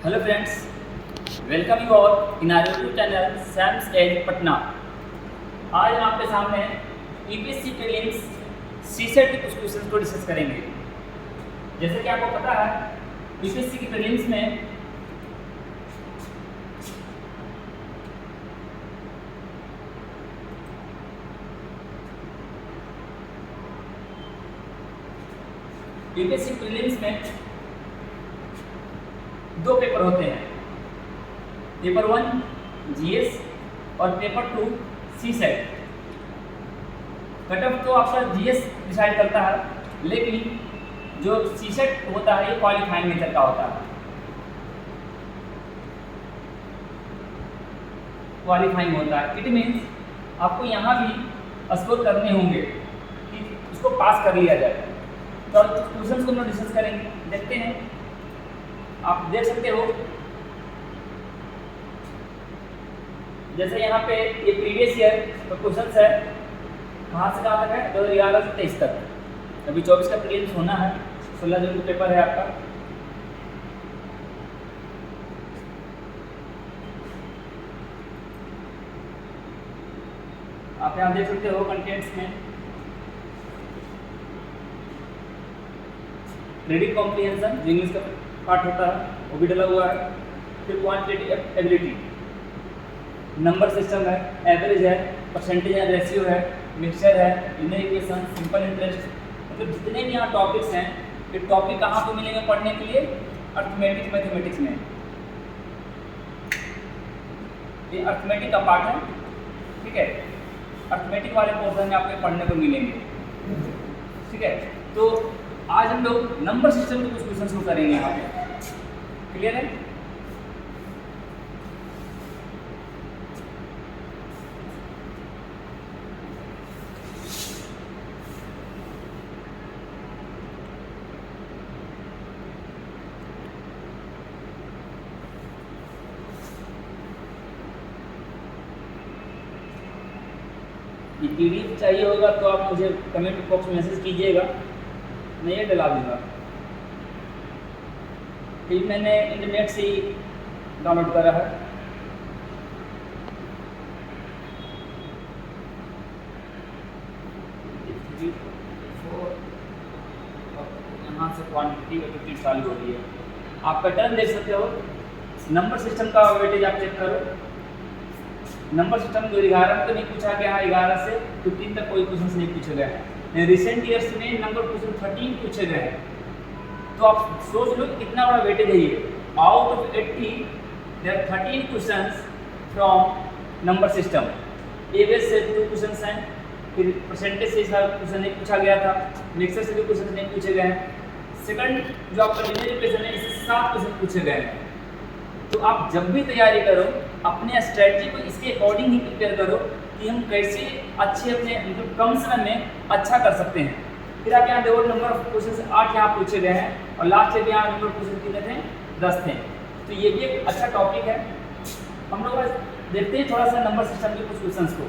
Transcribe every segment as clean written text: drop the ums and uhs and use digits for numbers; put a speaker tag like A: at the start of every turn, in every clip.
A: Hello friends, welcome you all in our YouTube channel Sam's edge Patna. आज हम आपके सामने यूपीएससी प्रीलिम्स सीसेट के कुछ क्वेश्चन को डिस्कस करेंगे। जैसे कि आपको पता है, यूपीएससी की प्रीलिम्स में दो पेपर होते हैं, पेपर 1 जीएस और पेपर 2 सीसेट। कट ऑफ तो आपका जीएस डिसाइड करता है, लेकिन जो सीसेट होता है ये क्वालिफाइंग नेचर का होता है। क्वालिफाइंग होता है, इट मीन्स आपको यहाँ भी स्कोर करने होंगे कि उसको पास कर लिया जाए। तो क्वेश्चन को हम डिस्कस करेंगे, देखते हैं। आप देख सकते हो, जैसे यहाँ पे ये प्रीवियस ईयर का क्वेश्चन है, कहाँ से कहाँ तक है, 2011 से 23 तक। अभी 24 का प्रीलिम्स होना है, 16 जून को पेपर है आपका। आप यहाँ देख सकते हो कंटेंट्स में रीडिंग कॉम्प्रिहेंशन, जो इंग्लिश का पार्ट होता है, वो भी डला हुआ है। फिर क्वांटिटेटिव एबिलिटी, नंबर सिस्टम है, एवरेज है, परसेंटेज है, रेशियो है, मिक्सचर है, लिनियर इक्वेशन, सिंपल इंटरेस्ट। मतलब जितने भी यहाँ टॉपिक्स हैं, ये टॉपिक कहाँ पे मिलेंगे पढ़ने के लिए? अर्थमेटिक्स, मैथमेटिक्स में। ये अर्थमेटिक का पार्ट है, ठीक है। अर्थमेटिक वाले पोर्शन में आपको पढ़ने को मिलेंगे, ठीक है। तो आज हम लोग नंबर सिस्टम के कुछ क्वेश्चन को करेंगे यहाँ पे, क्लियर है। ये पीडीएफ चाहिए होगा तो आप मुझे कमेंट बॉक्स में मैसेज कीजिएगा, मैं ये डला दूंगा। फिर मैंने इंटरनेट से ही डाउनलोड करा है। यहाँ से क्वांटिटी एबिलिटी चालू हो रही है। आप पैटर्न देख सकते हो। नंबर सिस्टम का वेटेज आप चेक करो। नंबर सिस्टम 2011 में तो नहीं पूछा गया है, 11 से 15 तक कोई क्वेश्चन नहीं पूछे गए हैं। रिसेंट ईयर्स में नंबर क्वेश्चन 13 पूछे गए हैं। तो आप सोच लो कितना बड़ा वेटेज है ये। Out of 80 there 13 questions from number system. Average से 2 क्वेश्चंस हैं, फिर परसेंटेज से क्वेश्चन नहीं पूछा गया था, मिक्सर से भी क्वेश्चन नहीं पूछे गए हैं। सेकंड जो आपका लिनियर इक्वेशन है, इससे 7 क्वेश्चन पूछे गए हैं। तो आप जब भी तैयारी करो, अपने स्ट्रेटजी को इसके अकॉर्डिंग ही प्रिपेयर करो कि हम कैसे अच्छे अपने मतलब कम समय में अच्छा कर सकते हैं। फिर आप यहाँ देखो, नंबर ऑफ क्वेश्चन 8 यहाँ पूछे गए हैं और लास्ट में यहाँ नंबर क्वेश्चन कितने थे? 10 थे। तो ये भी एक अच्छा टॉपिक है। हम लोग देखते हैं थोड़ा सा नंबर सिस्टम के कुछ क्वेश्चन को।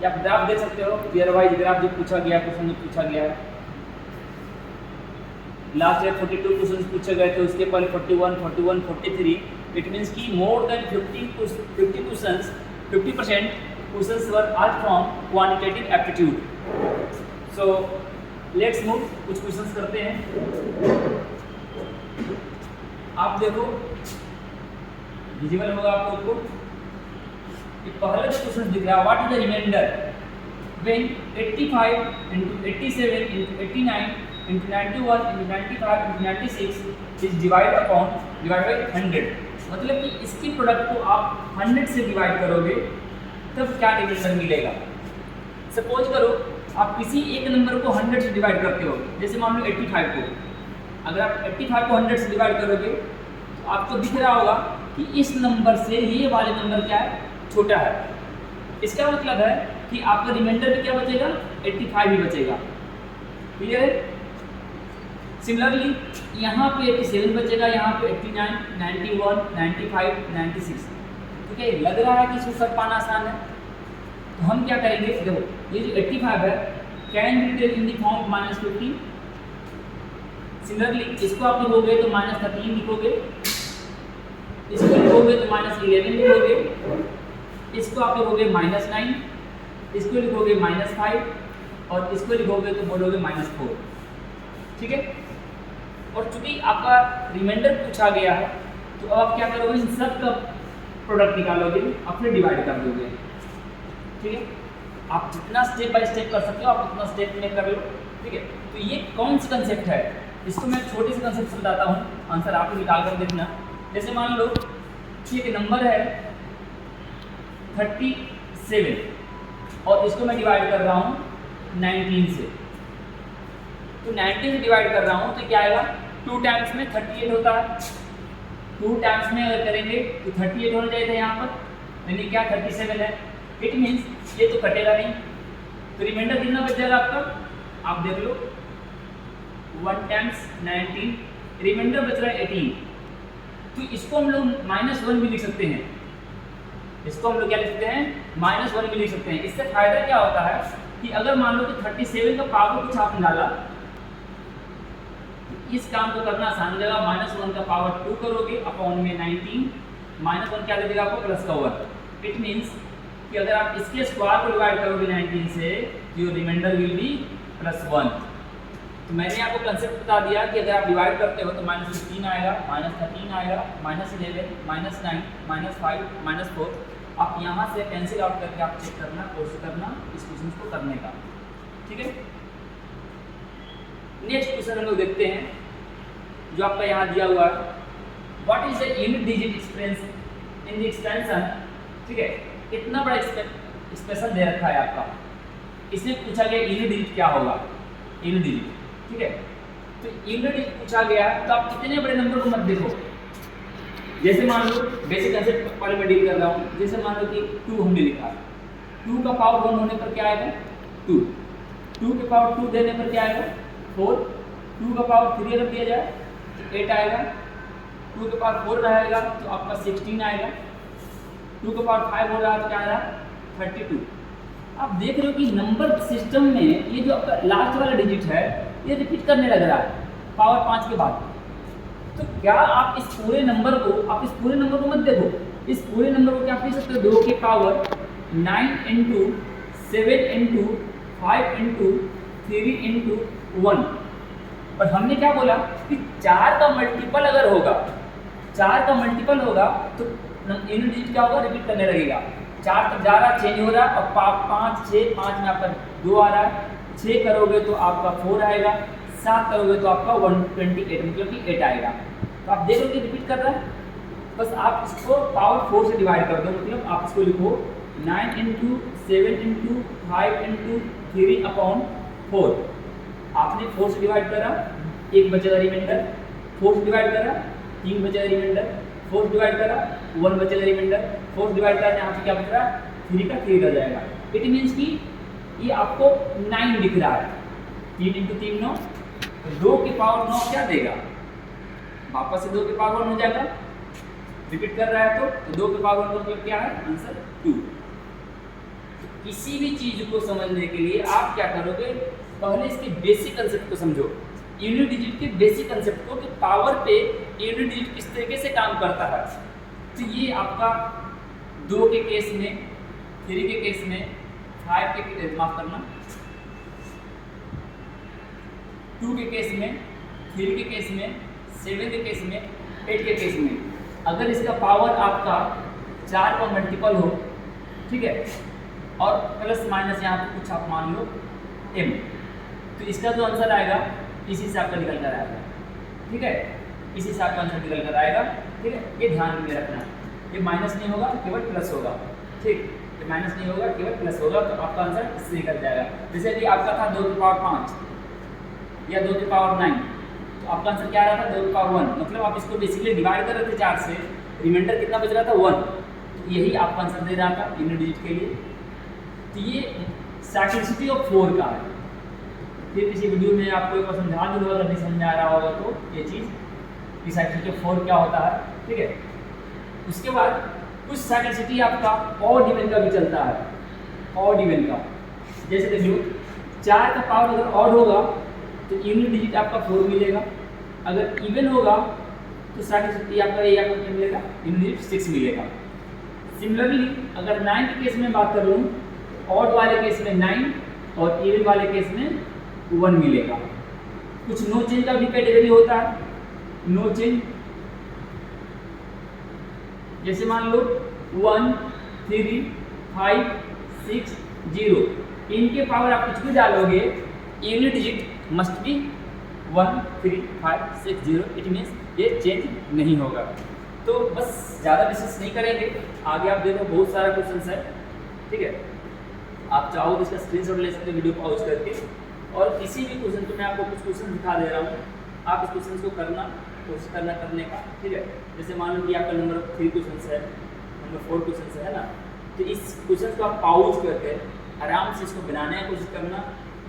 A: आप ग्राफ देख सकते हो, ईयर वाइज ग्राफ जो पूछा गया, क्वेश्चन जो पूछा गया है। लास्ट ईयर 42 क्वेश्चन पूछे गए थे, उसके पहले 41, 41, 43। इट मीन्स कि more than 50% questions were are from quantitative aptitude. So let's move, कुछ क्वेश्चंस करते हैं। आप देखो, विजिबल होगा आप लोग को। पहले जो क्वेश्चन दिख रहा है, what is the remainder when 85 into 87 into 89 into 91 into 95 into 96 is divided by 100। मतलब कि इसकी प्रोडक्ट को आप 100 से डिवाइड करोगे तब क्या रिमाइंडर मिलेगा। सपोज करो आप किसी एक नंबर को 100 से डिवाइड करते हो, जैसे मान लो 85 को। अगर आप 85 को 100 से डिवाइड करोगे तो आपको दिख रहा होगा कि इस नंबर से ये वाले नंबर क्या है? छोटा है। इसका मतलब है कि आपका रिमाइंडर में क्या बचेगा? 85 ही बचेगा। क्लियर है। सिमिलरली यहाँ पे 87 बचेगा, यहाँ पे 89, 91, 95, 96। ठीक है, लग रहा है कि इसको सब पाना आसान है। तो हम क्या करेंगे, देखो ये जो 85 है can be written in the form -15। Similarly इसको आप लिखोगे तो -13 लिखोगे, इसको लिखोगे तो -11 लिखोगे, इसको आप लिखोगे -9, इसको लिखोगे -5 और इसको लिखोगे तो बोलोगे -4। ठीक है। और चूंकि आपका रिमाइंडर पूछा गया है तो अब आप क्या करोगे, इन सब का प्रोडक्ट निकालोगे और फिर डिवाइड कर दोगे। ठीक है। आप जितना स्टेप बाय स्टेप कर सकते हो आप उतना स्टेप में कर लो। ठीक है। तो ये कौन सी कंसेप्ट है, इसको मैं छोटे से कंसेप्ट समझाता हूँ, आंसर आप निकाल कर देखना। जैसे मान लो कि एक नंबर है 37 और इसको मैं डिवाइड कर रहा हूँ 19 से। तो 19 से डिवाइड कर रहा हूँ तो क्या आएगा, 2 टाइम्स में 38 होता है। 2 टाइम्स में अगर करेंगे तो 38 होना चाहिए था यहाँ पर, यानी क्या 37 है। इट मीन्स ये तो कटेगा नहीं, तो रिमाइंडर कितना बच जाएगा आपका, आप देख लो 1 टाइम्स 19, रिमाइंडर बच रहा है 18। तो इसको हम लोग -1 भी लिख सकते हैं, इसको हम लोग क्या लिख सकते हैं, -1 भी लिख सकते हैं। इससे फायदा क्या होता है कि अगर मान लो कि 37 का पावर कुछ आप निकाला, इस काम को करना आसान हो जाएगा। -1 का पावर 2 करोगे अपॉन में 19, -1 क्या दे देगा आपको, प्लस का 1। इट मीन्स कि अगर आप इसके स्क्वायर को डिवाइड करोगे 19 से, योर रिमाइंडर विल बी +1। तो मैंने आपको कंसेप्ट बता दिया कि अगर आप डिवाइड करते हो तो -15 आएगा, -13 आएगा, -11, -9, -5, -4। आप यहाँ से कैंसिल आउट करके आप चेक करना, कोर्स करना इस क्वेश्चन को करने का। ठीक है। नेक्स्ट क्वेश्चन हम लोग देखते हैं जो आपका यहाँ दिया हुआ है, what is the unit digit expense in the expansion. ठीक है। कितना बड़ा एक्सप्रेशन दे रखा है आपका, इसमें पूछा गया यूनिट डिजिट क्या होगा, यूनिट डिजिट। ठीक है। तो यूनिट डिजिट पूछा गया तो आप कितने बड़े नंबर को मत देखो। जैसे मान लो बेसिक कंसेप्ट पहले मैं डील कर रहा हूँ। जैसे मान लो कि 2 हमने लिखा, 2 का पावर 1 होने पर क्या आएगा 2, 2 के पावर 2 देने पर क्या आएगा 4, 2 का पावर 3 अगर दिया जाए तो 8 आएगा, 2 के पावर 4 रहेगा तो आपका 16 आएगा, 2 का पावर 5 हो रहा है तो क्या आएगा 32। आप देख रहे हो कि नंबर सिस्टम में ये जो आपका लास्ट वाला डिजिट है ये रिपीट करने लग रहा है पावर 5 के बाद। तो क्या आप इस पूरे नंबर को मत देखो, इस पूरे नंबर को क्या आप लिख सकते हो 2 के पावर 9 × 7 × 5 × 3 × 1। और हमने क्या बोला कि 4 का मल्टीपल अगर होगा, 4 का मल्टीपल होगा तो यूनिट डिजिट क्या होगा, रिपीट करने लगेगा। 4 तक जा रहा, चेंज हो रहा है, और 5 6 5 में आपका 2 आ रहा है, 6 करोगे तो आपका 4 आएगा, 7 करोगे तो आपका 128 मतलब कि 8 आएगा। तो आप देख लो कि रिपीट कर रहा है। बस आप इसको पावर 4 से डिवाइड कर दो, मतलब आप इसको लिखो 9 × 7 × 5 × 3 अपॉन 4। आपने 4 से डिवाइड करा, 1 बचेगा रिमाइंडर, 4 से डिवाइड करा 3 बचेगा रिमाइंडर, 4 से डिवाइड करा 1 बचेगा रिमाइंडर, 4 से डिवाइड करा यहाँ पे क्या बच रहा है 3 का 3 रह जाएगा। इट मीन्स कि ये आपको 9 दिख रहा है, 3 × 3 9, 2 के पावर 9 क्या देगा, वापस से 2 के पावर 1 हो जाएगा। रिपीट कर रहा है तो 2 के पावर 1 मतलब क्या है, आंसर 2। तो किसी भी चीज को समझने के लिए आप क्या करोगे, पहले इसके बेसिक कंसेप्ट को समझो, यूनिट डिजिट के बेसिक कंसेप्ट को कि पावर पे यूनिट डिजिट किस तरीके से काम करता है। तो ये आपका 2 के केस में, 3 के केस में, 5 के माफ करना 2 के केस में, 3 के केस में, 7 के केस में, 8 के केस में, अगर इसका पावर आपका 4 का मल्टीपल हो, ठीक है, और प्लस माइनस यहाँ पे कुछ आप मान लो m, तो इसका जो आंसर आएगा इसी हिसाब का निकल कर आएगा। ठीक है, इसी हिसाब का आंसर निकल कर आएगा। ठीक है, ये ध्यान में रखना, ये माइनस नहीं होगा केवल प्लस होगा। ठीक, ये माइनस नहीं होगा केवल प्लस होगा, तो आपका आंसर इससे निकल जाएगा। जैसे कि आपका था 2 की पावर 5 या 2 की पावर 9, तो आपका आंसर क्या आ रहा था 2 की पावर 1, मतलब आप इसको बेसिकली डिवाइड कर रहे थे 4 से, रिमाइंडर कितना बच रहा था 1, तो यही आपका आंसर दे रहा था यूनिट डिजिट के लिए। तो ये साइक्लिसिटी ऑफ 4 का है। फिर किसी वीडियो में आपको एक बार समझा दूँगा, अगर नहीं समझ में आ रहा होगा तो ये चीज़ कि साइक्लिसिटी ऑफ 4 क्या होता है। ठीक है, उसके बाद कुछ साइक्लिसिटी आपका ऑड इवन का भी चलता है, ऑड इवन का। जैसे देख लो 4 का पावर अगर ऑड होगा तो यूनिट डिजिट आपका 4 मिलेगा, अगर इवन होगा तो 60 आपका ये आपको क्या मिलेगा, यूनिट डिजिट 6 मिलेगा। सिमिलरली अगर 9 के केस में बात कर लूँ, ऑड वाले केस में 9 और इवन वाले केस में 1 मिलेगा। कुछ नो चेंज का भी कैटेगरी होता है, नो चेंज, जैसे मान लो 1 3 5 6 0, इनके पावर आप कुछ भी डालोगे unit digit must be 1 3 5 6 0, it means ये चेंज नहीं होगा। तो बस ज़्यादा डिस्कस नहीं करेंगे, आगे आप देखो बहुत सारा क्वेश्चन है, ठीक है। आप चाहो तो इसका स्क्रीनशॉट ले सकते हो वीडियो पॉज करके, और किसी भी क्वेश्चन को मैं आपको कुछ क्वेश्चन दिखा दे रहा हूँ, आप इस क्वेश्चन को कोशिश करने का, ठीक है। जैसे मान लो कि आपका नंबर 3 क्वेश्चन है, नंबर 4 क्वेश्चन है ना, तो इस क्वेश्चन को आप पॉज करके आराम से इसको बनाने की कोशिश करना।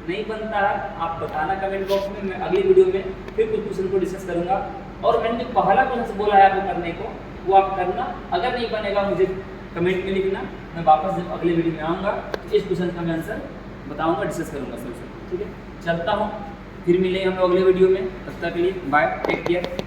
A: नहीं बनता है आप बताना कमेंट बॉक्स में, मैं अगली वीडियो में फिर कुछ क्वेश्चन को डिस्कस करूंगा। और मैंने जो पहला क्वेश्चन बोला है आपको करने को वो आप करना, अगर नहीं बनेगा मुझे कमेंट में लिखना, मैं वापस जब अगले वीडियो में आऊँगा तो इस क्वेश्चन का मैं आंसर बताऊँगा, डिस्कस करूँगा सोल्यूशन, ठीक है। चलता हूँ, फिर मिलेंगे हम अगले वीडियो में, तब तक के लिए बाय, टेक केयर।